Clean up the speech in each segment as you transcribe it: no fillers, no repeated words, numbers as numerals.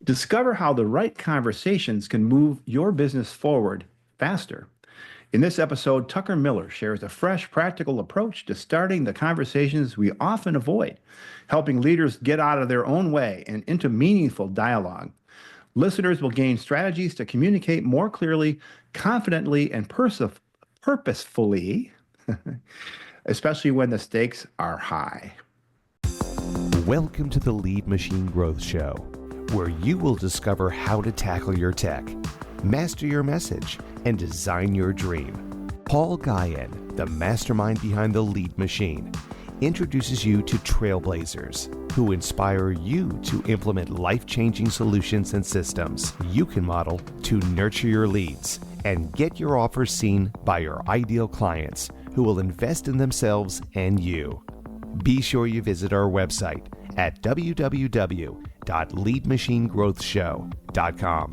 Discover how the right conversations can move your business forward faster. In this episode, Tucker Miller shares a fresh, practical approach to starting the conversations we often avoid, helping leaders get out of their own way and into meaningful dialogue. Listeners will gain strategies to communicate more clearly, confidently, and purposefully, especially when the stakes are high. Welcome to the Lead Machine Growth Show, where you will discover how to tackle your tech, master your message, and design your dream. Paul Guyon, the mastermind behind the Lead Machine, introduces you to trailblazers who inspire you to implement life-changing solutions and systems you can model to nurture your leads and get your offers seen by your ideal clients who will invest in themselves and you. Be sure you visit our website at www.leadmachinegrowthshow.com.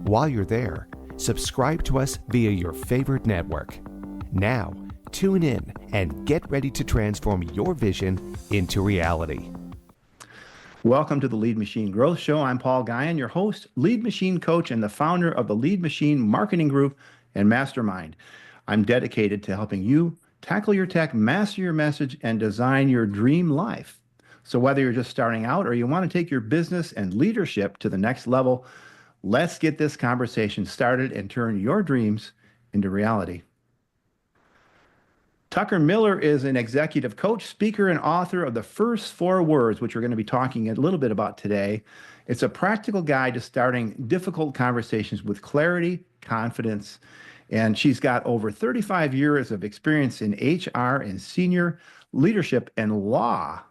While you're there, subscribe to us via your favorite network. Now, tune in and get ready to transform your vision into reality. Welcome to the Lead Machine Growth Show. I'm Paul Guyon, your host, lead machine coach, and the founder of the Lead Machine Marketing Group and Mastermind. I'm dedicated to helping you tackle your tech, master your message, and design your dream life. So whether you're just starting out or you want to take your business and leadership to the next level, let's get this conversation started and turn your dreams into reality. Tucker Miller is an executive coach, speaker, and author of The First Four Words, which we're going to be talking a little bit about today. It's a practical guide to starting difficult conversations with clarity, confidence, and she's got over 35 years of experience in HR and senior leadership and law.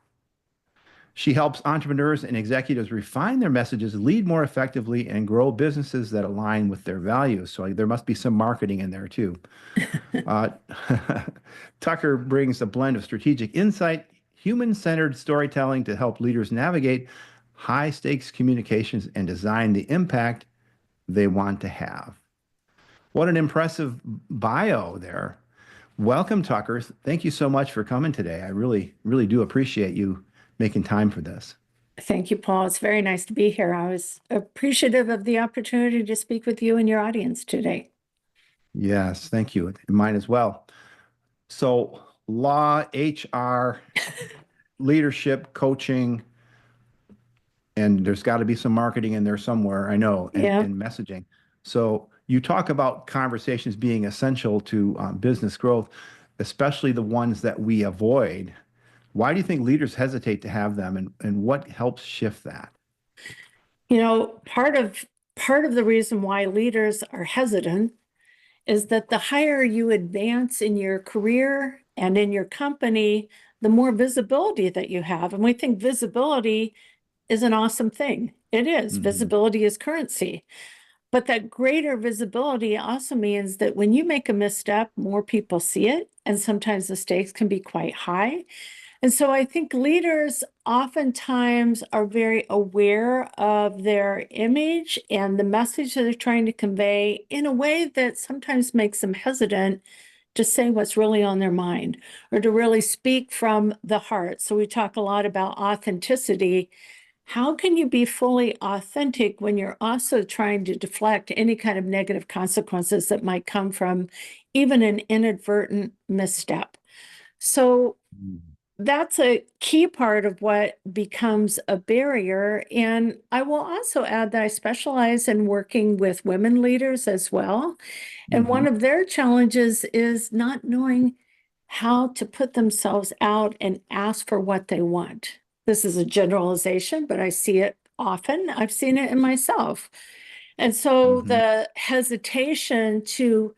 She helps entrepreneurs and executives refine their messages, lead more effectively, and grow businesses that align with their values. So there must be some marketing in there too. Tucker brings a blend of strategic insight, human-centered storytelling to help leaders navigate high-stakes communications and design the impact they want to have. What an impressive bio there. Welcome, Tucker. Thank you so much for coming today. I really, really do appreciate you making time for this. Thank you, Paul. It's very nice to be here. I was appreciative of the opportunity to speak with you and your audience today. Yes, thank you. Mine as well. So law, HR, leadership, coaching, and there's got to be some marketing in there somewhere, I know, and messaging. So you talk about conversations being essential to business growth, especially the ones that we avoid. Why do you think leaders hesitate to have them, and what helps shift that? You know, part of the reason why leaders are hesitant is that the higher you advance in your career and in your company, the more visibility that you have. And we think visibility is an awesome thing. It is. Mm-hmm. Visibility is currency. But that greater visibility also means that when you make a misstep, more people see it, and sometimes the stakes can be quite high. And so I think leaders oftentimes are very aware of their image and the message that they're trying to convey in a way that sometimes makes them hesitant to say what's really on their mind or to really speak from the heart. So we talk a lot about authenticity. How can you be fully authentic when you're also trying to deflect any kind of negative consequences that might come from even an inadvertent misstep? So that's a key part of what becomes a barrier. And I will also add that I specialize in working with women leaders as well. And one of their challenges is not knowing how to put themselves out and ask for what they want. This is a generalization, but I see it often. I've seen it in myself. And so the hesitation to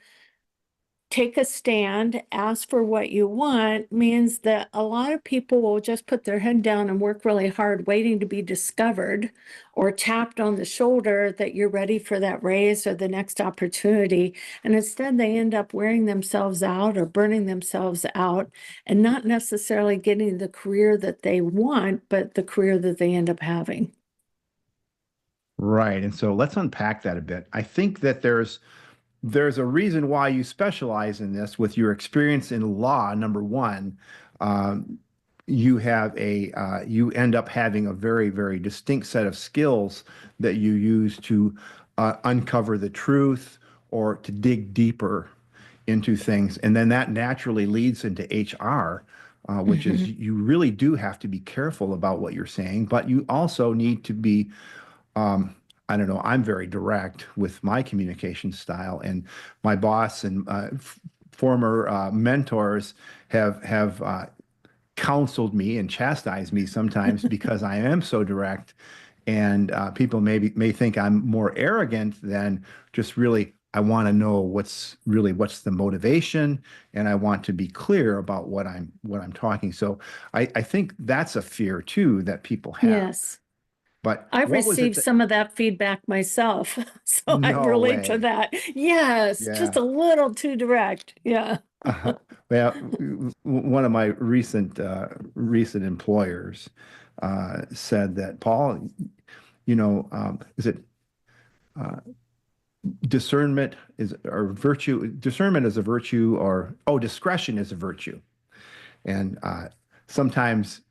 take a stand, ask for what you want, means that a lot of people will just put their head down and work really hard, waiting to be discovered or tapped on the shoulder that you're ready for that raise or the next opportunity. And instead, they end up wearing themselves out or burning themselves out and not necessarily getting the career that they want, but the career that they end up having. Right. And so let's unpack that a bit. I think that there's a reason why you specialize in this with your experience in law, number one. you have you end up having a very, very distinct set of skills that you use to uncover the truth or to dig deeper into things. And then that naturally leads into HR, which is Mhm. you really do have to be careful about what you're saying, but you also need to be, I don't know, I'm very direct with my communication style, and my boss and former mentors have counseled me and chastised me sometimes because I am so direct, and people may think I'm more arrogant than just really. I want to know what's the motivation, and I want to be clear about what I'm talking. So I think that's a fear too that people have. Yes. But I've what was it received that? some of that feedback myself, so I No relate to way. that. Yes, just Yeah. a little too direct. Yeah. Well, one of my recent employers said that, Paul, is it discernment is or virtue? Discernment is a virtue, or discretion is a virtue. And sometimes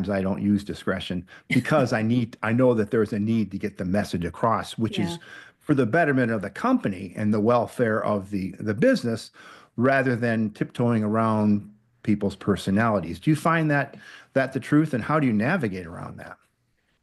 I don't use discretion because I know that there's a need to get the message across, which Yeah. is for the betterment of the company and the welfare of the business, rather than tiptoeing around people's personalities. Do you find that the truth, and how do you navigate around that?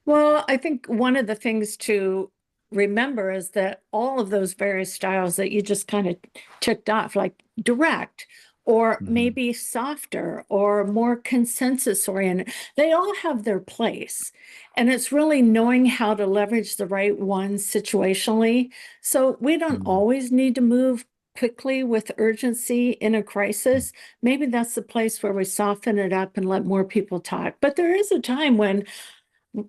Well, I think one of the things to remember is that all of those various styles that you just kind of ticked off, like direct or Mhm. maybe softer or more consensus oriented, they all have their place. And it's really knowing how to leverage the right ones situationally. So we don't Mhm. always need to move quickly with urgency in a crisis. Maybe that's the place where we soften it up and let more people talk. But there is a time when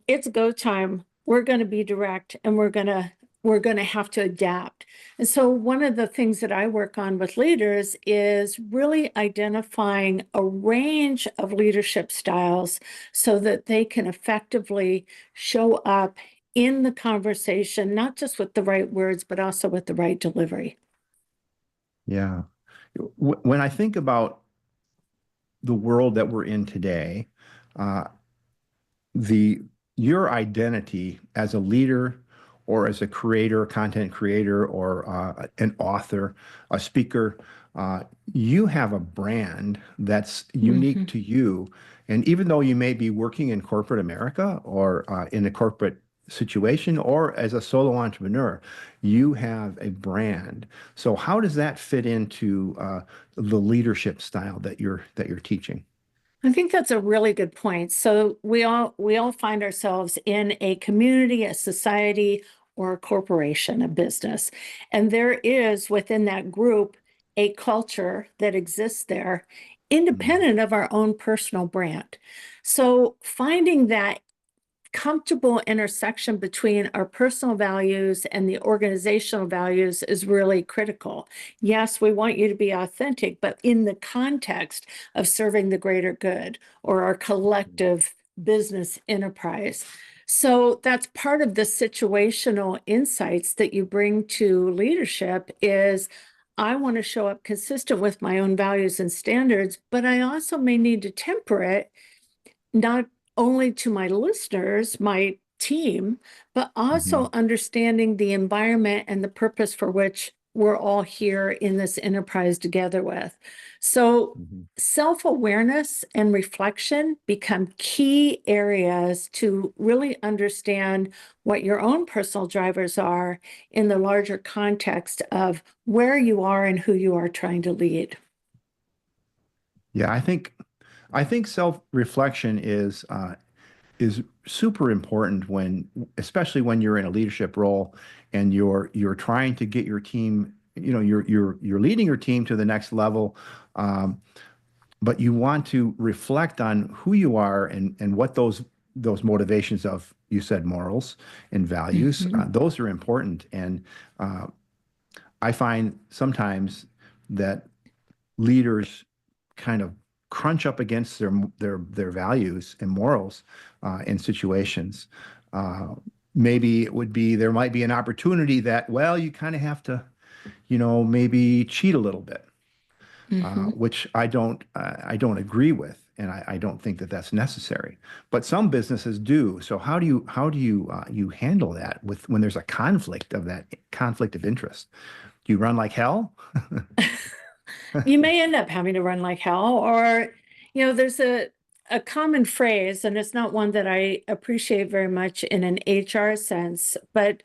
it's go time. We're going to be direct, and we're going to have to adapt. And so one of the things that I work on with leaders is really identifying a range of leadership styles so that they can effectively show up in the conversation, not just with the right words, but also with the right delivery. Yeah. When I think about the world that we're in today, uh, the your identity as a leader or as a creator, content creator, or an author, a speaker, you have a brand that's unique Mhm. to you. And even though you may be working in corporate America or in a corporate situation or as a solo entrepreneur, you have a brand. So how does that fit into the leadership style that you're teaching? I think that's a really good point. So we all find ourselves in a community, a society, or a corporation, a business. And there is within that group a culture that exists there, Mm, independent of our own personal brand. So finding that comfortable intersection between our personal values and the organizational values is really critical. Yes, we want you to be authentic, but in the context of serving the greater good or our collective business enterprise. So that's part of the situational insights that you bring to leadership is I want to show up consistent with my own values and standards, but I also may need to temper it not only to my listeners, my team, but mhm, also understanding the environment and the purpose for which we're all here in this enterprise together with. So, mhm. self awareness and reflection become key areas to really understand what your own personal drivers are in the larger context of where you are and who you are trying to lead. Yeah, I think self-reflection is super important especially when you're in a leadership role and you're trying to get your team, you're leading your team to the next level, um, but you want to reflect on who you are and what those motivations of, you said, morals and values, Mhm. those are important. And uh, I find sometimes that leaders kind of crunch up against their values and morals in situations. Uh, Maybe it would be there might be an opportunity that, well, you kind of have to, maybe cheat a little bit, Mhm. which I don't agree with. and I don't think that that's necessary. But some businesses do. So how do you handle that with when there's a conflict of interest? Do you run like hell? You may end up having to run like hell, or, there's a common phrase, and it's not one that I appreciate very much in an HR sense, but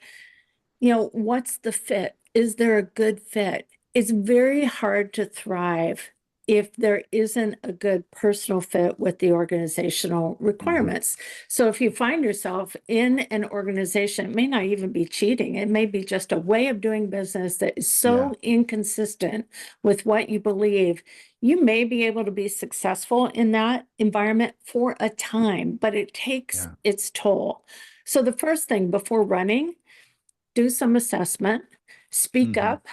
what's the fit? Is there a good fit? It's very hard to thrive if there isn't a good personal fit with the organizational requirements. So if you find yourself in an organization, it may not even be cheating. It may be just a way of doing business that is Yeah. so inconsistent with what you believe. You may be able to be successful in that environment for a time, but it takes Yeah. its toll. So the first thing before running, do some assessment, speak Hmm. up.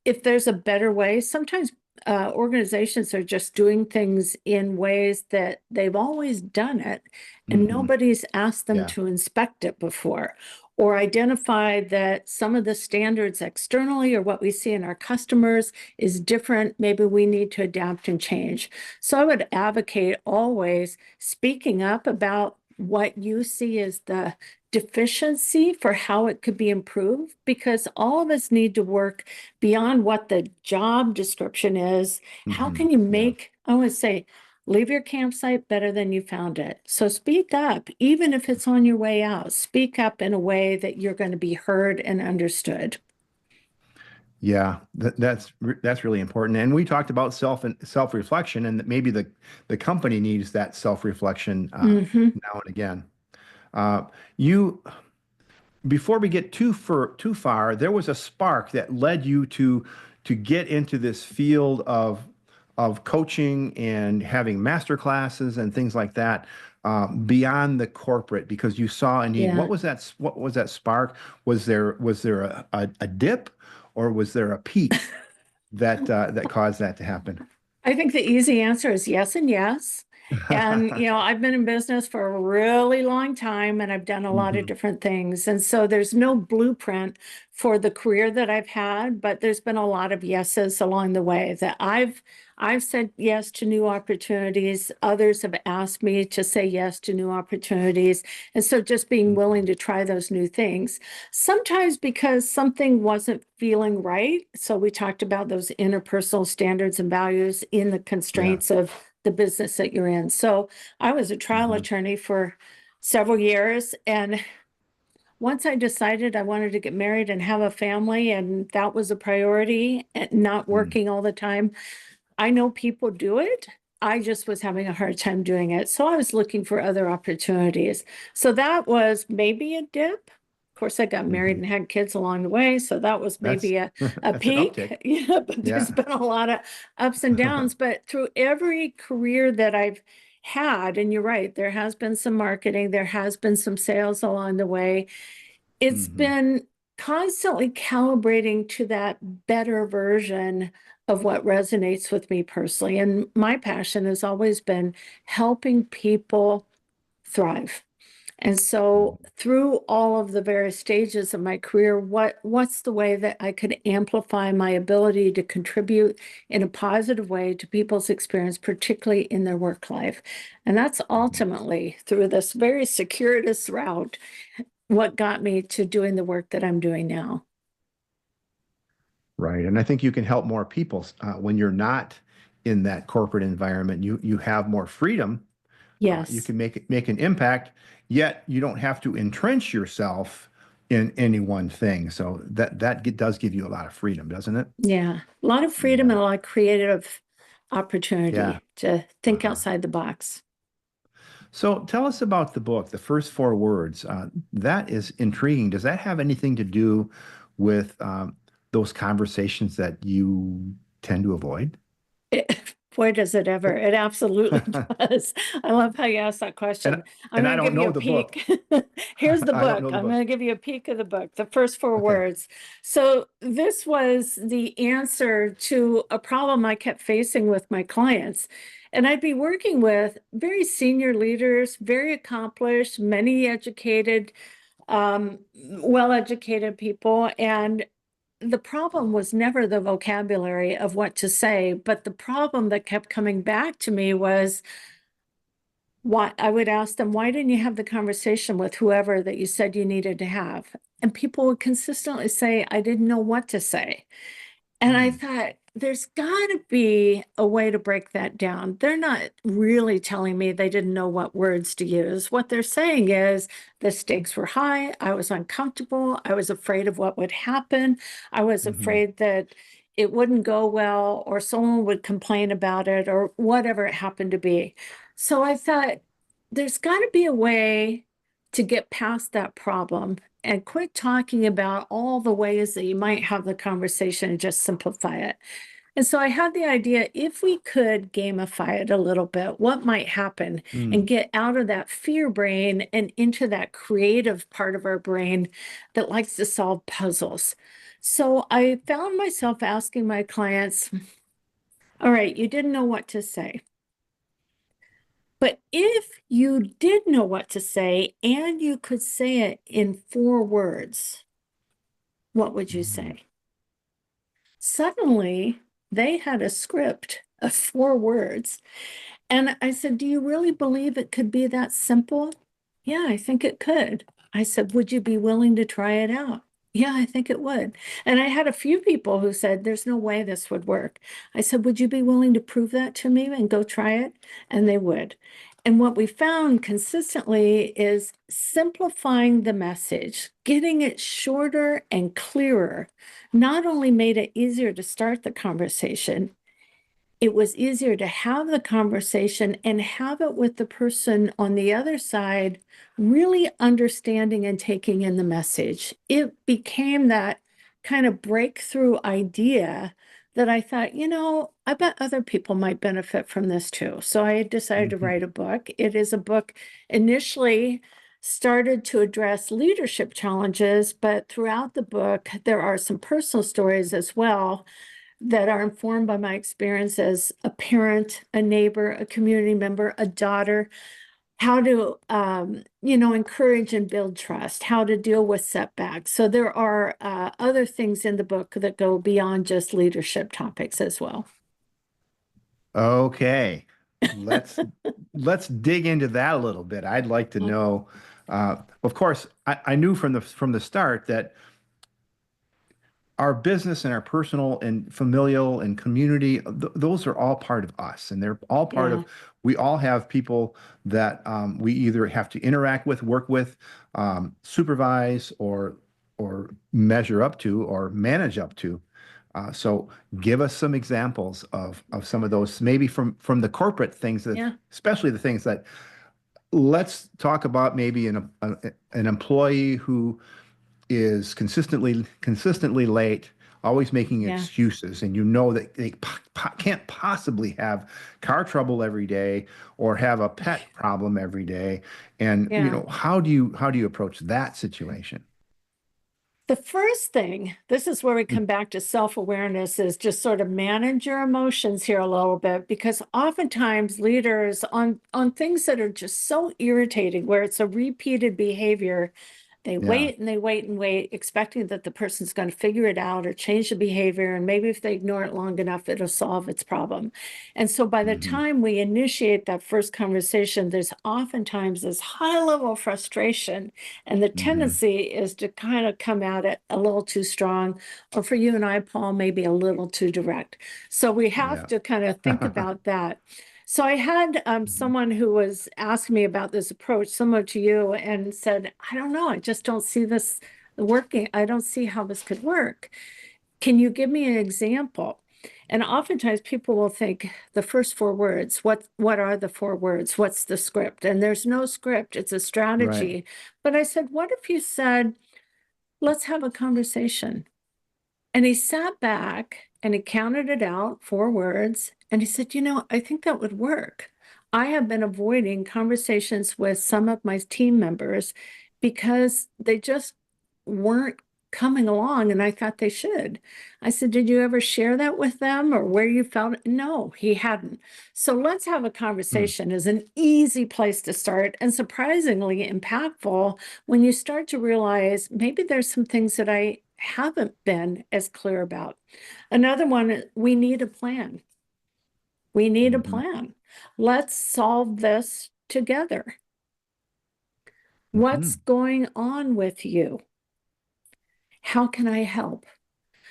If there's a better way, sometimes organizations are just doing things in ways that they've always done it, and Hmm. nobody's asked them Yeah. to inspect it before, or identify that some of the standards externally or what we see in our customers is different. Maybe we need to adapt and change. So I would advocate always speaking up about what you see as the deficiency for how it could be improved, because all of us need to work beyond what the job description is. How Hmm. can you Yeah. make, I would say, leave your campsite better than you found it? So speak up, even if it's on your way out. Speak up in a way that you're going to be heard and understood. Yeah, that's really important. And we talked about self-reflection, and that maybe the company needs that self-reflection Hmm. now and again. Uh, you Before we get too far, there was a spark that led you to get into this field of coaching and having master classes and things like that, beyond the corporate, because you saw a need. Yeah. What was that spark? Was there a dip, or was there a peak that caused that to happen? I think the easy answer is yes and yes. And, I've been in business for a really long time and I've done a lot of Hmm. different things. And so there's no blueprint for the career that I've had, but there's been a lot of yeses along the way that I've said yes to new opportunities. Others have asked me to say yes to new opportunities. And so just being willing to try those new things, sometimes because something wasn't feeling right. So we talked about those interpersonal standards and values in the Yeah. constraints of the business that you're in. So I was a trial Hmm. attorney for several years. And once I decided I wanted to get married and have a family, and that was a priority, and not working all the time, I know people do it. I just was having a hard time doing it. So I was looking for other opportunities. So that was maybe a dip. Of course, I got married Hmm. and had kids along the way. So that was That's maybe a that's an peak. uptick. Yeah, but there's Yeah. been a lot of ups and downs. But through every career that I've had, and you're right, there has been some marketing, there has been some sales along the way. It's Hmm. been constantly calibrating to that better version of what resonates with me personally. And my passion has always been helping people thrive. And so through all of the various stages of my career, what's the way that I could amplify my ability to contribute in a positive way to people's experience, particularly in their work life? And that's ultimately through this very circuitous route what got me to doing the work that I'm doing now. Right. And I think you can help more people when you're not in that corporate environment. You have more freedom. You Yes. can make an impact, yet you don't have to entrench yourself in any one thing. So does give you a lot of freedom, doesn't it? Yeah. A lot of freedom Yeah. and a lot of creative Yeah. opportunity to think Uh-huh. outside the box. So tell us about the book, The First Four Words. That is intriguing. Does that have anything to do with those conversations that you tend to avoid? Boy, does it ever. It absolutely does. I love how you asked that And question. I'm and going I to don't give you know a the book. peek. Here's the I don't book. know the I'm book. going to give you a peek of the book, the first four Okay. words. So, this was the answer to a problem I kept facing with my clients. And I'd be working with very senior leaders, very accomplished, many educated, well-educated people. And the problem was never the vocabulary of what to say, but the problem that kept coming back to me was I would ask them, why didn't you have the conversation with whoever that you said you needed to have? And people would consistently say, I didn't know what to say. And I thought, there's got to be a way to break that down. They're not really telling me they didn't know what words to use. What they're saying is the stakes were high. I was uncomfortable. I was afraid of what would happen. I was afraid that it wouldn't go well, or someone would complain about it, or whatever it happened to be. So I thought, there's got to be a way to get past that problem and quit talking about all the ways that you might have the conversation and just simplify it. And so I had the idea, if we could gamify it a little bit, what might happen, and get out of that fear brain and into that creative part of our brain that likes to solve puzzles. So I found myself asking my clients, all right, you didn't know what to say. But if you did know what to say and you could say it in 4 words, what would you say? Suddenly, they had a script of 4 words. And I said, do you really believe it could be that simple? Yeah, I think it could. I said, would you be willing to try it out? Yeah, I think it would. And I had a few people who said, there's no way this would work. I said, would you be willing to prove that to me and go try it? And they would. And what we found consistently is simplifying the message, getting it shorter and clearer, not only made it easier to start the conversation, it was easier to have the conversation and have it with the person on the other side really understanding and taking in the message. It became that kind of breakthrough idea that I thought, I bet other people might benefit from this too. So I decided to write a book. It is a book initially started to address leadership challenges, but throughout the book, there are some personal stories as well that are informed by my experience as a parent, a neighbor, a community member, a daughter, how to, encourage and build trust, how to deal with setbacks. So there are other things in the book that go beyond just leadership topics as well. Okay, let's let's dig into that a little bit. I'd like to know. Of course, I knew from the start that our business and our personal and familial and community, those are all part of us, and they're all part of. We all have people that we either have to interact with, work with, supervise, or measure up to, or manage up to. So give us some examples of some of those, maybe from the corporate things, that, especially the things that, let's talk about maybe an employee who is consistently late, always making excuses, and that they can't possibly have car trouble every day or have a pet problem every day. And how do you approach that situation? The first thing, this is where we come back to self-awareness, is just sort of manage your emotions here a little bit, because oftentimes leaders on things that are just so irritating, where it's a repeated behavior, they wait and they wait and wait, expecting that the person's going to figure it out or change the behavior. And maybe if they ignore it long enough, it'll solve its problem. And so by the time we initiate that first conversation, there's oftentimes this high level of frustration. And the tendency is to kind of come at it a little too strong, or for you and I, Paul, maybe a little too direct. So we have to kind of think about that. So I had someone who was asking me about this approach, similar to you, and said, I don't know, I just don't see this working. I don't see how this could work. Can you give me an example? And oftentimes people will think the first 4 words, what are the 4 words? What's the script? And there's no script, it's a strategy. Right. But I said, what if you said, let's have a conversation? And he sat back and he counted it out, 4 words. And he said, I think that would work. I have been avoiding conversations with some of my team members because they just weren't coming along, and I thought they should. I said, did you ever share that with them, or where you felt it? No, he hadn't. So let's have a conversation is an easy place to start, and surprisingly impactful when you start to realize maybe there's some things that I haven't been as clear about. Another one, we need a plan. We need a plan. Let's solve this together. What's going on with you? How can I help?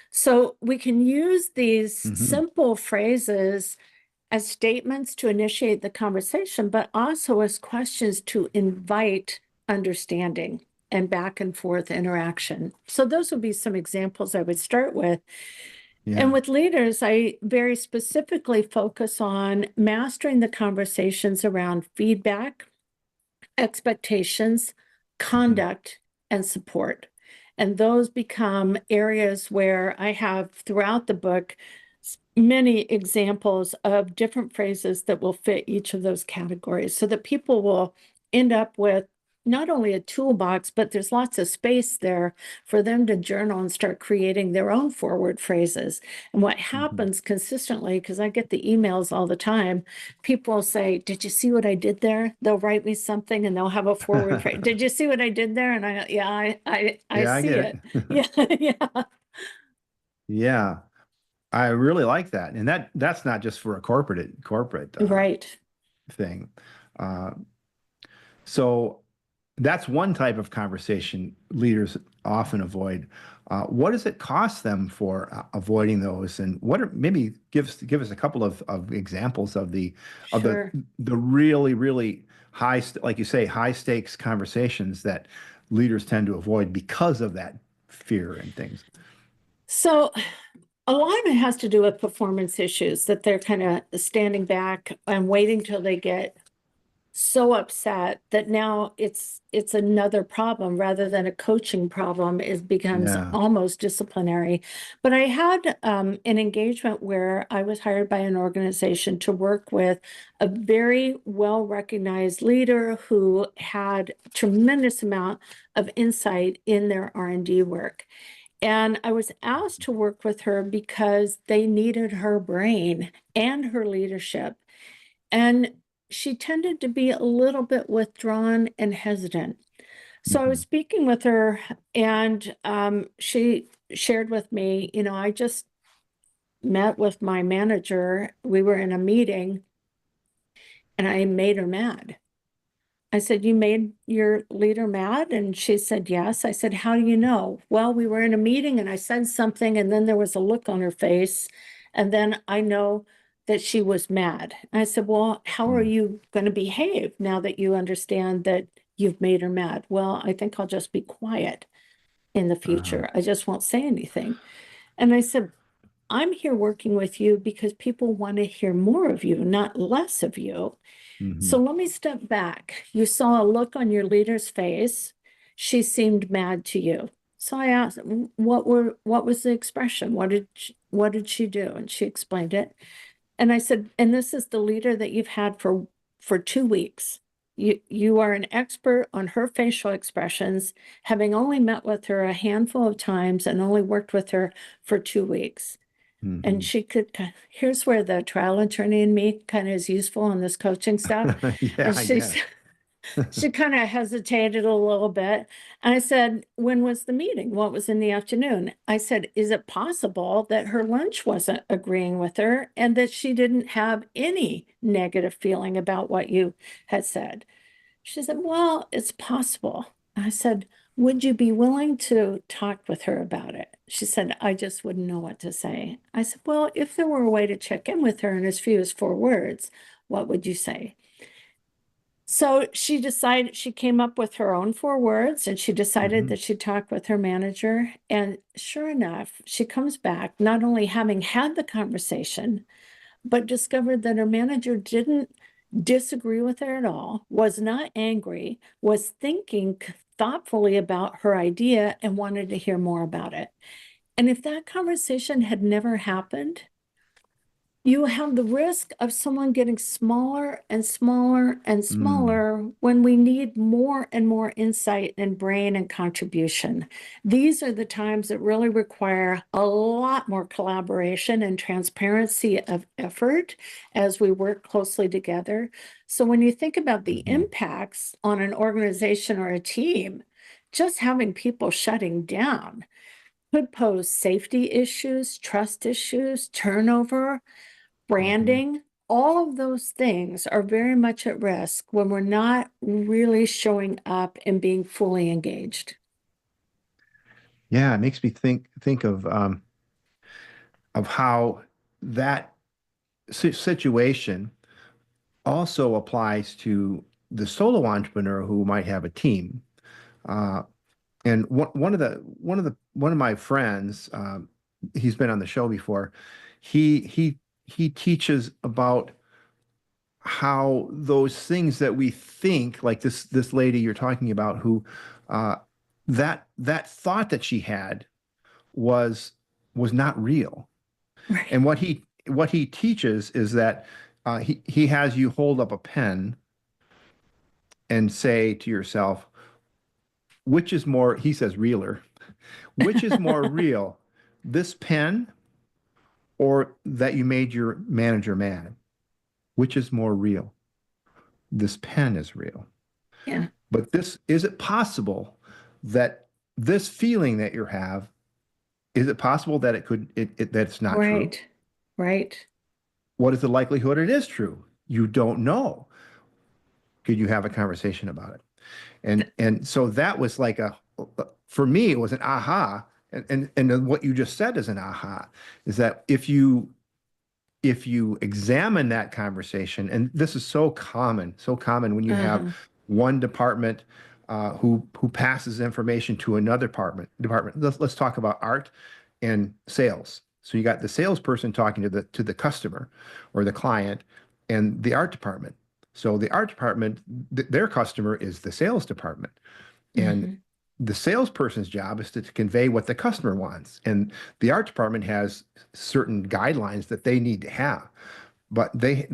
So we can use these simple phrases as statements to initiate the conversation, but also as questions to invite understanding and back and forth interaction. So those would be some examples I would start with. And with leaders, I very specifically focus on mastering the conversations around feedback, expectations, conduct, and support. And those become areas where I have throughout the book many examples of different phrases that will fit each of those categories so that people will end up with not only a toolbox, but there's lots of space there for them to journal and start creating their own forward phrases. And what happens consistently, because I get the emails all the time, people will say, "Did you see what I did there?" They'll write me something and they'll have a forward phrase. "Did you see what I did there?" And I see get it. Yeah. Yeah. I really like that. And that's not just for a corporate Right. thing. Uh, so that's one type of conversation leaders often avoid. What does it cost them for avoiding those? And what are maybe give us a couple of examples of Sure. the really, really like you say, high stakes conversations that leaders tend to avoid because of that fear and things. So a lot of it has to do with performance issues that they're kind of standing back and waiting till they get so upset that now it's another problem rather than a coaching problem. It becomes Yeah. almost disciplinary. But I had an engagement where I was hired by an organization to work with a very well-recognized leader who had tremendous amount of insight in their R&D work. And I was asked to work with her because they needed her brain and her leadership. And she tended to be a little bit withdrawn and hesitant. So I was speaking with her, and she shared with me, I just met with my manager. We were in a meeting, and I made her mad. I said, "You made your leader mad?" And she said, "Yes." I said, "How do you know?" "Well, we were in a meeting and I said something, and then there was a look on her face. And then I know that she was mad." I said, "Well, how are you going to behave now that you understand that you've made her mad?" "Well, I think I'll just be quiet in the future. I just won't say anything." And I said, "I'm here working with you because people want to hear more of you, not less of you. So let me step back. You saw a look on your leader's face. She seemed mad to you." So I asked, what was the expression? What did she do?" And she explained it. And I said, "And this is the leader that you've had for 2 weeks. You are an expert on her facial expressions, having only met with her a handful of times and only worked with her for 2 weeks." And she could, here's where the trial attorney in me kind of is useful on this coaching stuff. Yeah, And I guess. she kind of hesitated a little bit. And I said, "When was the meeting? What was in the afternoon?" I said, "Is it possible that her lunch wasn't agreeing with her and that she didn't have any negative feeling about what you had said?" She said, "Well, it's possible." I said, "Would you be willing to talk with her about it?" She said, "I just wouldn't know what to say." I said, "Well, if there were a way to check in with her in as few as 4 words, what would you say?" So she decided, she came up with her own 4 words, and she decided that she'd talk with her manager. And sure enough, she comes back, not only having had the conversation, but discovered that her manager didn't disagree with her at all, was not angry, was thinking thoughtfully about her idea and wanted to hear more about it. And if that conversation had never happened, you have the risk of someone getting smaller and smaller and smaller when we need more and more insight and brain and contribution. These are the times that really require a lot more collaboration and transparency of effort as we work closely together. So when you think about the impacts on an organization or a team, just having people shutting down could pose safety issues, trust issues, turnover, branding, all of those things are very much at risk when we're not really showing up and being fully engaged. Yeah, it makes me think of how that situation also applies to the solo entrepreneur who might have a team. Uh, and one of my friends, he's been on the show before. He teaches about how those things that we think, like this lady you're talking about, who uh, that thought that she had was was not real. Right. And what he teaches is that he has you hold up a pen and say to yourself, which is more, he says realer, which is more real, this pen or that you made your manager mad? Which is more real? This pen is real. Yeah. But is it possible that this feeling that you have, is it possible that that it's not true? Right. Right. What is the likelihood it is true? You don't know. Could you have a conversation about it? And so that was like for me, it was an aha. And then what you just said is an aha, is that if you examine that conversation, and this is so common when you have Uh-huh. one department who passes information to another department. Let's talk about art and sales. So you got the salesperson talking to the customer or the client, and the art department. So the art department, their customer is the sales department, and Hmm. the salesperson's job is to convey what the customer wants, and the art department has certain guidelines that they need to have. But they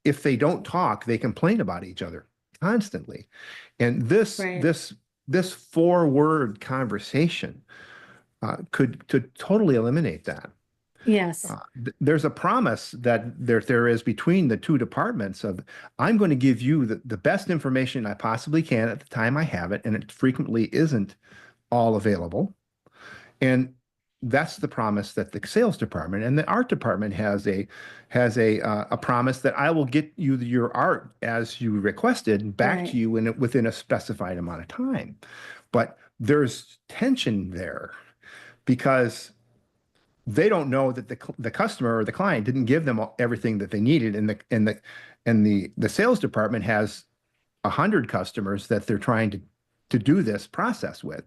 if they don't talk, they complain about each other constantly. And Right. this four-word conversation could totally eliminate that. Yes. There's a promise that there is between the two departments of, I'm going to give you the best information I possibly can at the time I have it, and it frequently isn't all available. And that's the promise that the sales department and the art department has a promise that I will get you your art as you requested back to Right. you within a specified amount of time. But there's tension there because they don't know that the customer or the client didn't give them everything that they needed, and the sales department has 100 customers that they're trying to do this process with,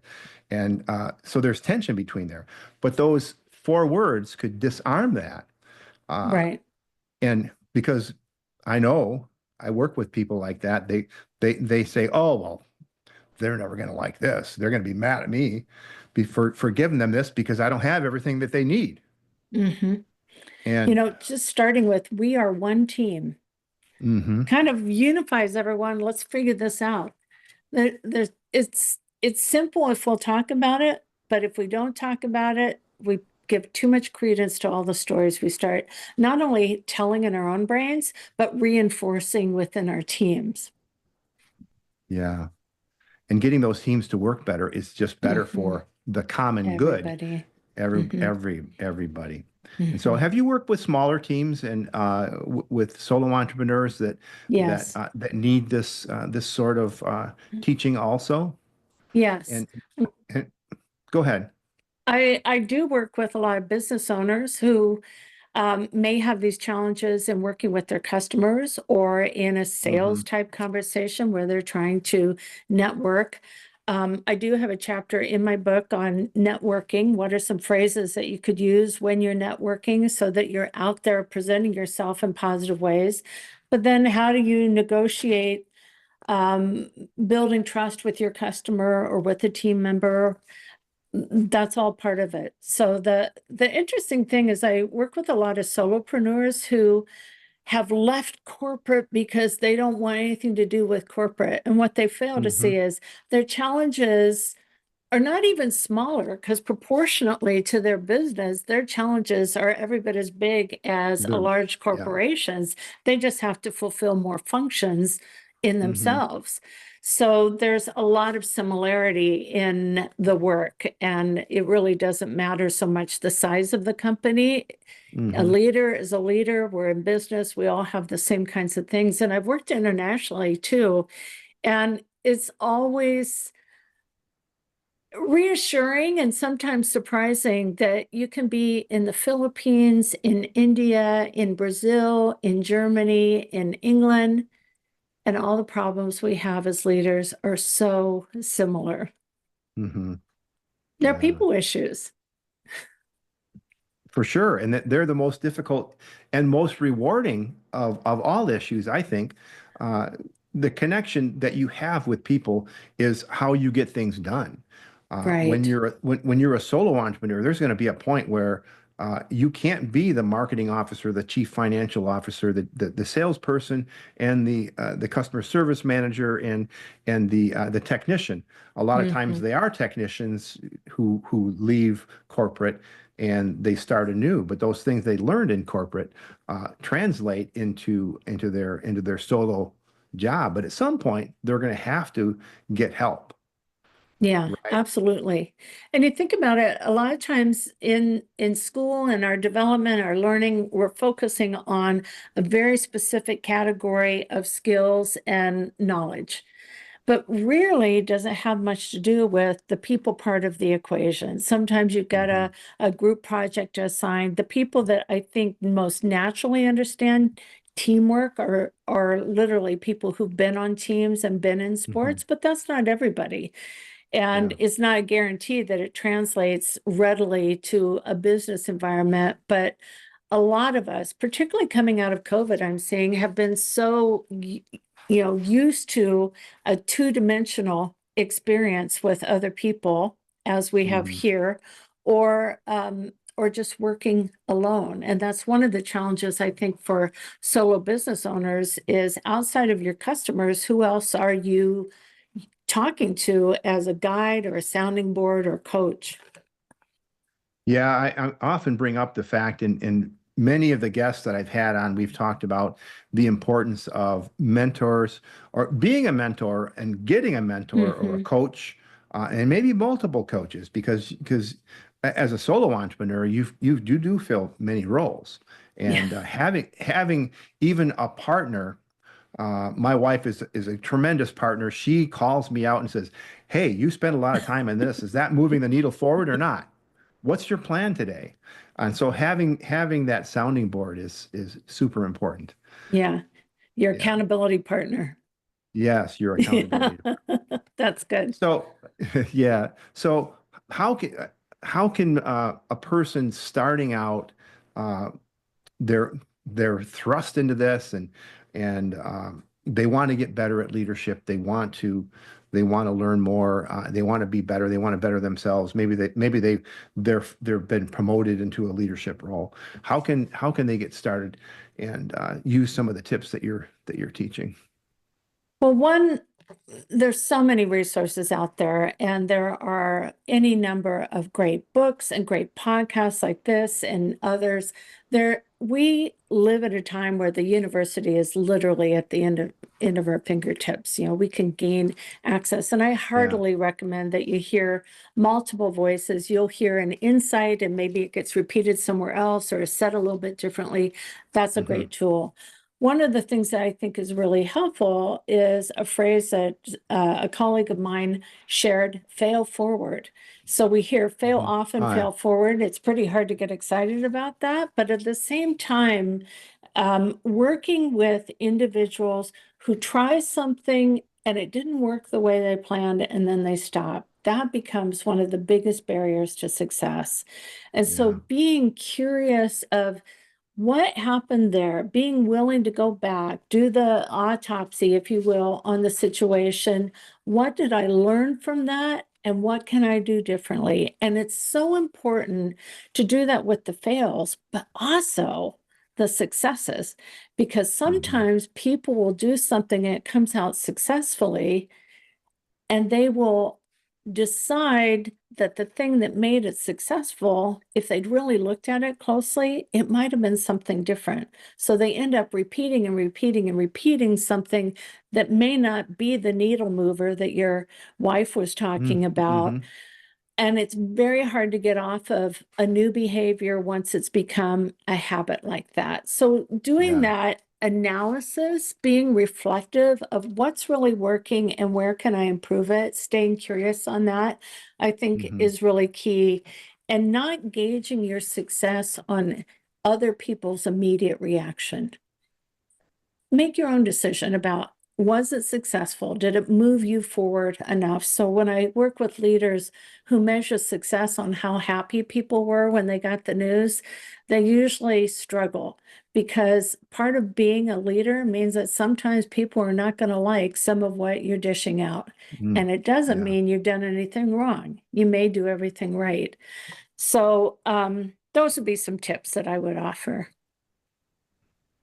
and so there's tension between there. But those four words could disarm that, uh, Right. and because I know I work with people like that, they say, oh well, they're never going to like this. They're going to be mad at me for giving them this because I don't have everything that they need. Hmm. And Just starting with, we are one team, hmm kind of unifies everyone. Let's figure this out. It's simple if we'll talk about it, but if we don't talk about it, we give too much credence to all the stories we start not only telling in our own brains, but reinforcing within our teams. yeah, and getting those teams to work better is just better Hmm. for the common good, Everybody. Hmm. everybody. And so, Hmm. have you worked with smaller teams and with solo entrepreneurs Yes. that need this sort of teaching also? Yes. And, and go ahead. I do work with a lot of business owners who may have these challenges in working with their customers or in a Hmm sales type conversation where they're trying to network. I do have a chapter in my book on networking. What are some phrases that you could use when you're networking so that you're out there presenting yourself in positive ways? But then, how do you negotiate um, building trust with your customer or with a team member? That's all part of it. So the interesting thing is I work with a lot of solopreneurs who have left corporate because they don't want anything to do with corporate. And what they fail to hmm see is their challenges are not even smaller because proportionately to their business, their challenges are every bit as big as a They're, large yeah. corporation's. They just have to fulfill more functions in hmm themselves. So there's a lot of similarity in the work, and it really doesn't matter so much the size of the company. A Hmm. leader is a leader. We're in business. We all have the same kinds of things. And I've worked internationally too. And it's always reassuring and sometimes surprising that you can be in the Philippines, in India, in Brazil, in Germany, in England, and all the problems we have as leaders are so similar. Hmm. They're Yeah. people issues. For sure. And that they're the most difficult and most rewarding of all issues, I think. Uh, the connection that you have with people is how you get things done. When Right. when you're a solo entrepreneur, there's going to be a point where you can't be the marketing officer, the chief financial officer, the salesperson, and the customer service manager and the technician. A lot of times Hmm. they are technicians who leave corporate and they start anew. But those things they learned in corporate translate into their solo job. But at some point, they're going to have to get help, Yeah, right? absolutely. And you think about it, a lot of times in school and our development, our learning, we're focusing on a very specific category of skills and knowledge, but really doesn't have much to do with the people part of the equation. Sometimes you've got Hmm. a group project to assign. The people that I think most naturally understand teamwork are literally people who've been on teams and been in Hmm. sports, but that's not everybody. Yeah. And it's not a guarantee that it translates readily to a business environment. But a lot of us, particularly coming out of COVID, I'm seeing have been so, used to a two-dimensional experience with other people as we have Hmm. here, or just working alone. And that's one of the challenges I think for solo business owners is outside of your customers, who else are you talking to as a guide or a sounding board or coach? Yeah, I often bring up the fact in many of the guests that I've had on, we've talked about the importance of mentors or being a mentor and getting a mentor or a Hmm. coach, and maybe multiple coaches because as a solo entrepreneur, you do fill many roles, Yeah. and having even a partner. My wife is a tremendous partner. She calls me out and says, "Hey, you spend a lot of time in this. Is that moving the needle forward or not? What's your plan today?" And so having that sounding board is super important. Yeah. Your Yeah. accountability partner. Yes, your Yeah. accountability. That's good. So, yeah. So how can how can a person starting out uh, they're they're thrust into this and they want to get better at leadership. They want to learn more. They want to be better. They want to better themselves. They've been promoted into a leadership role. How can they get started and use some of the tips that you're teaching? Well, there's so many resources out there, and there are any number of great books and great podcasts like this and others. We live at a time where the university is literally at the end of our fingertips. We can gain access, and I Yeah. heartily recommend that you hear multiple voices. You'll hear an insight, and maybe it gets repeated somewhere else or is said a little bit differently. That's a Hmm. great tool. One of the things that I think is really helpful is a phrase that a colleague of mine shared: fail forward. So we hear fail Hmm. often, All right. fail forward. It's pretty hard to get excited about that. But at the same time, working with individuals who try something and it didn't work the way they planned and then they stop, that becomes one of the biggest barriers to success. And so Yeah. being curious of what happened there, being willing to go back, do the autopsy, if you will, on the situation. What did I learn from that? And what can I do differently? And it's so important to do that with the fails, but also the successes, because Hmm. sometimes people will do something and it comes out successfully, and they will decide that the thing that made it successful, if they'd really looked at it closely, it might have been something different. So they end up repeating and repeating and repeating something that may not be the needle mover that your wife was talking about. Mm-hmm. And it's very hard to get off of a new behavior once it's become a habit like that. So doing Yeah. that analysis, being reflective of what's really working and where can I improve it, staying curious on that, I think Mm-hmm. is really key. And not gauging your success on other people's immediate reaction. Make your own decision about, was it successful? Did it move you forward enough? So when I work with leaders who measure success on how happy people were when they got the news, they usually struggle, because part of being a leader means that sometimes people are not going to like some of what you're dishing out. Mm. And it doesn't Yeah. mean you've done anything wrong. You may do everything right. So those would be some tips that I would offer.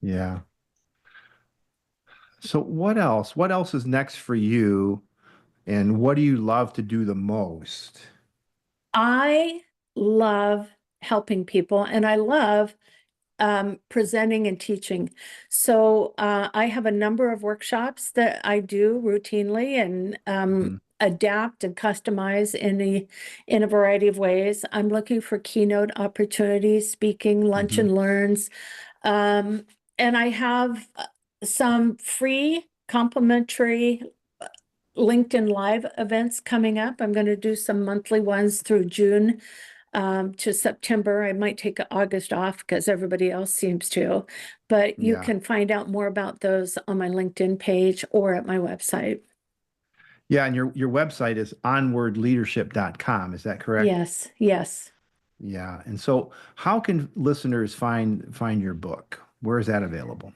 Yeah. So what else? What else is next for you? And what do you love to do the most? I love helping people, and I love presenting and teaching. So I have a number of workshops that I do routinely, and Mhm. adapt and customize in a variety of ways. I'm looking for keynote opportunities, speaking, lunch Mhm. and learns. Um, and I have some free complimentary LinkedIn Live events coming up. I'm going to do some monthly ones through June to September. I might take August off because everybody else seems to, but you Yeah. can find out more about those on my LinkedIn page or at my website. Yeah, and your website is onwardleadership.com, is that correct? Yes, yes. Yeah. And so how can listeners find your book? Where is that available?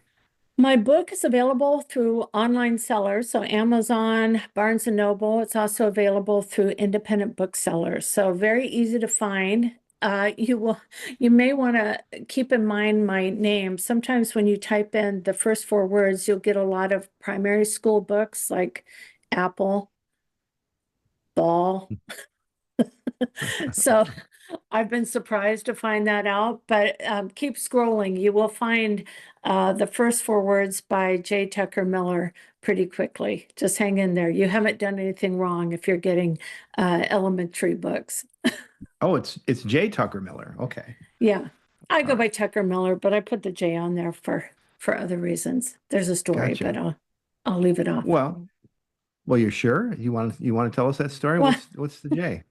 My book is available through online sellers, so Amazon, Barnes and Noble. It's also available through independent booksellers, so very easy to find. You may want to keep in mind my name. Sometimes when you type in the first four words, you'll get a lot of primary school books like apple, ball. So I've been surprised to find that out, but keep scrolling. You will find the first four words by J. Tucker Miller pretty quickly. Just hang in there. You haven't done anything wrong if you're getting elementary books. Oh, it's J. Tucker Miller. Okay. Yeah, I All go by right. Tucker Miller, but I put the J on there for other reasons. There's a story, but Gotcha. I'll leave it off. Well, you're sure? You want to tell us that story? Well, What's the J?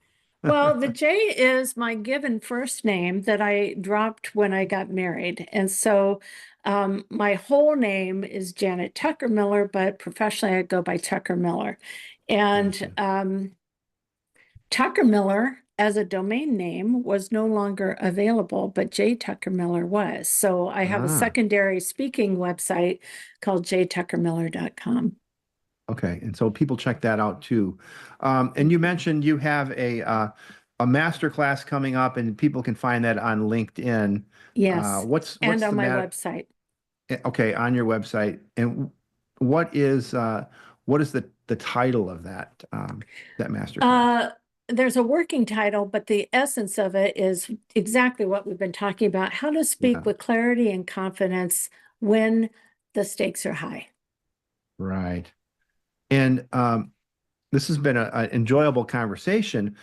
Well, the J is my given first name that I dropped when I got married. And so my whole name is Janet Tucker Miller, but professionally I go by Tucker Miller. And Gotcha. Tucker Miller as a domain name was no longer available, but J. Tucker Miller was. So I have a Ah, secondary speaking website called jtuckermiller.com. okay. And so people check that out too. And you mentioned you have a master class coming up, and people can find that on LinkedIn. Yes, and What's on the my matter? website. Okay, on your website. And what is the title of that master class? Uh, there's a working title, but the essence of it is exactly what we've been talking about, how to Yeah, speak with clarity and confidence when the stakes are high. right. And this has been an enjoyable conversation.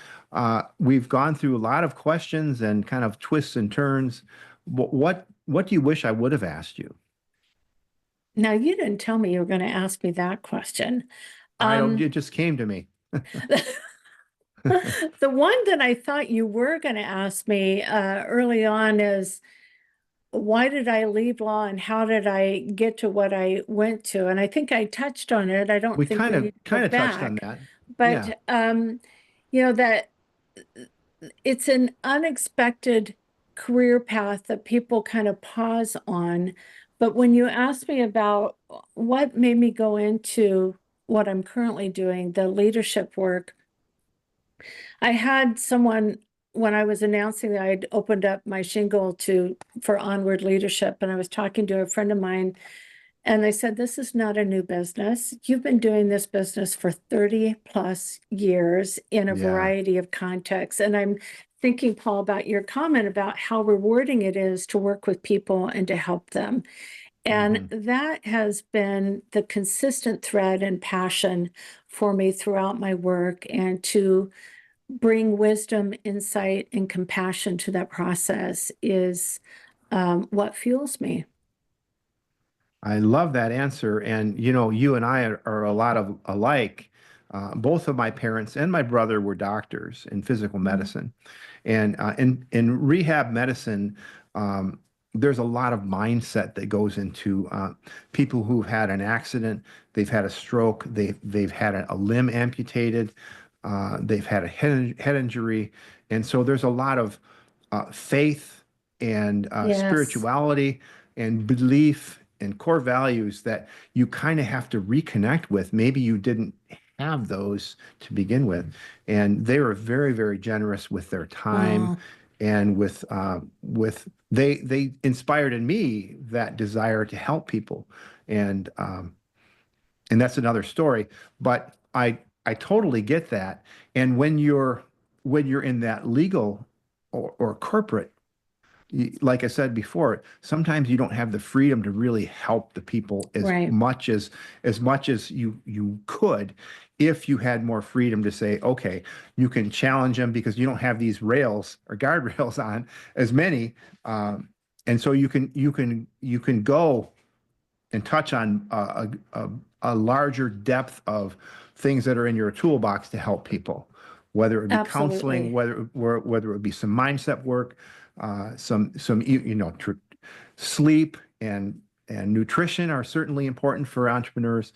We've gone through a lot of questions and kind of twists and turns. What do you wish I would have asked you? Now, you didn't tell me you were going to ask me that question. I don't. Um, It just came to me. the one that I thought you were going to ask me early on is, why did I leave law and how did I get to what I went to? And I think I touched on it. I don't We think kind we of need to go kind of touched on back, that. Yeah. but that it's an unexpected career path that people kind of pause on. But when you ask me about what made me go into what I'm currently doing, the leadership work, I had someone when I was announcing that I'd opened up my shingle for onward leadership, and I was talking to a friend of mine, And I said, this is not a new business. You've been doing this business for 30 plus years in a Yeah. variety of contexts. And I'm thinking, Paul, about your comment about how rewarding it is to work with people and to help them. And that has been the consistent thread and passion for me throughout my work, and to bring wisdom, insight, and compassion to that process is what fuels me. I love that answer. And, you and I are a lot of alike. Both of my parents and my brother were doctors in physical medicine. And in rehab medicine, there's a lot of mindset that goes into people who've had an accident, they've had a stroke, they've had a limb amputated, they've had a head injury. And so there's a lot of faith and Yes. spirituality and belief and core values that you kind of have to reconnect with. Maybe you didn't have those to begin with. And they were very, very generous with their time. Wow. And they inspired in me that desire to help people. And that's another story. But I totally get that. And when you're in that legal or corporate, like I said before, sometimes you don't have the freedom to really help the people as Right. much as you could if you had more freedom to say, okay, you can challenge them because you don't have these rails or guardrails on as many, and so you can go and touch on a larger depth of things that are in your toolbox to help people, whether it be counseling, Absolutely. whether it be some mindset work, sleep and nutrition are certainly important for entrepreneurs.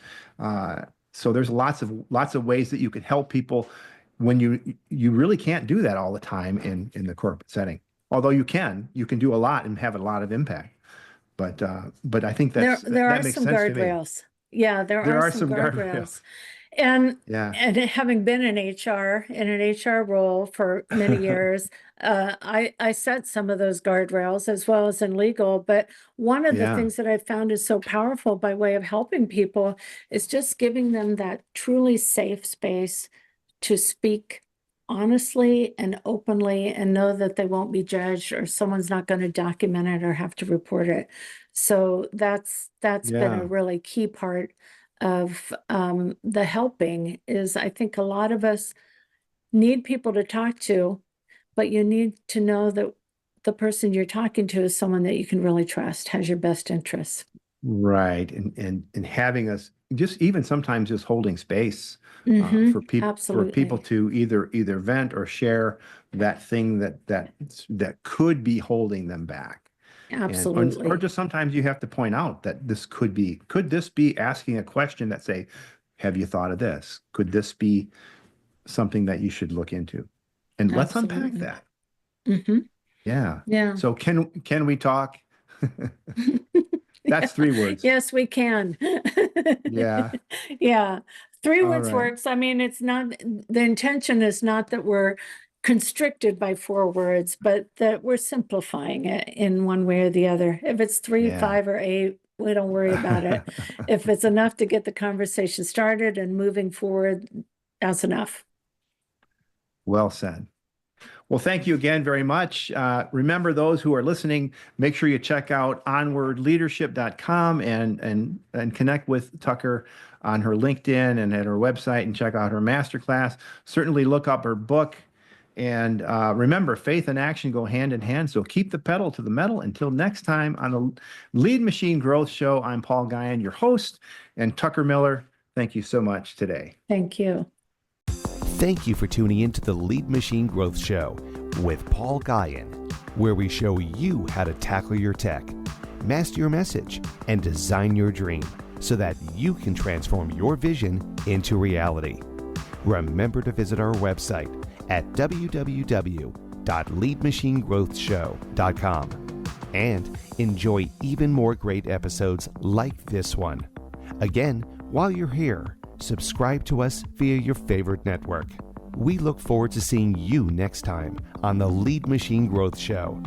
So there's lots of ways that you can help people when you really can't do that all the time in the corporate setting. Although you can do a lot and have a lot of impact. But I think There that are makes some sense to me. guardrails. Yeah, there are some guardrails. And Yeah. having been in an HR role for many years, I set some of those guardrails as well as in legal. But one of the Yeah. things that I found is so powerful by way of helping people is just giving them that truly safe space to speak honestly and openly and know that they won't be judged or someone's not going to document it or have to report it. So that's been Yeah. a really key part of the helping. Is I think a lot of us need people to talk to, but you need to know that the person you're talking to is someone that you can really trust, has your best interests. Right. And having us just even sometimes just holding space for people Absolutely. to either vent or share that thing that could be holding them back. Or Absolutely. just sometimes you have to point out that could this be asking a question that say, have you thought of this? Could this be something that you should look into? And let's unpack Absolutely. that. Mm-hmm. Yeah. Yeah. So can we talk? That's 3 words. Yes, we can. Yeah. Yeah. 3 All words right. works. I mean, it's not, the intention is not that we're constricted by 4 words, but that we're simplifying it in one way or the other. If it's 3, Yeah. 5, or 8, we don't worry about it. If it's enough to get the conversation started and moving forward, that's enough. Well said. Well, thank you again very much. Remember, those who are listening, make sure you check out onwardleadership.com and connect with Tucker on her LinkedIn and at her website and check out her masterclass. Certainly look up her book. And remember, faith and action go hand in hand. So keep the pedal to the metal. Until next time on the Lead Machine Growth Show, I'm Paul Guyon, your host, and Tucker Miller. Thank you so much today. Thank you. Thank you for tuning in to the Lead Machine Growth Show with Paul Guyon, where we show you how to tackle your tech, master your message, and design your dream so that you can transform your vision into reality. Remember to visit our website at www.leadmachinegrowthshow.com and enjoy even more great episodes like this one. Again, while you're here, subscribe to us via your favorite network. We look forward to seeing you next time on the Lead Machine Growth Show.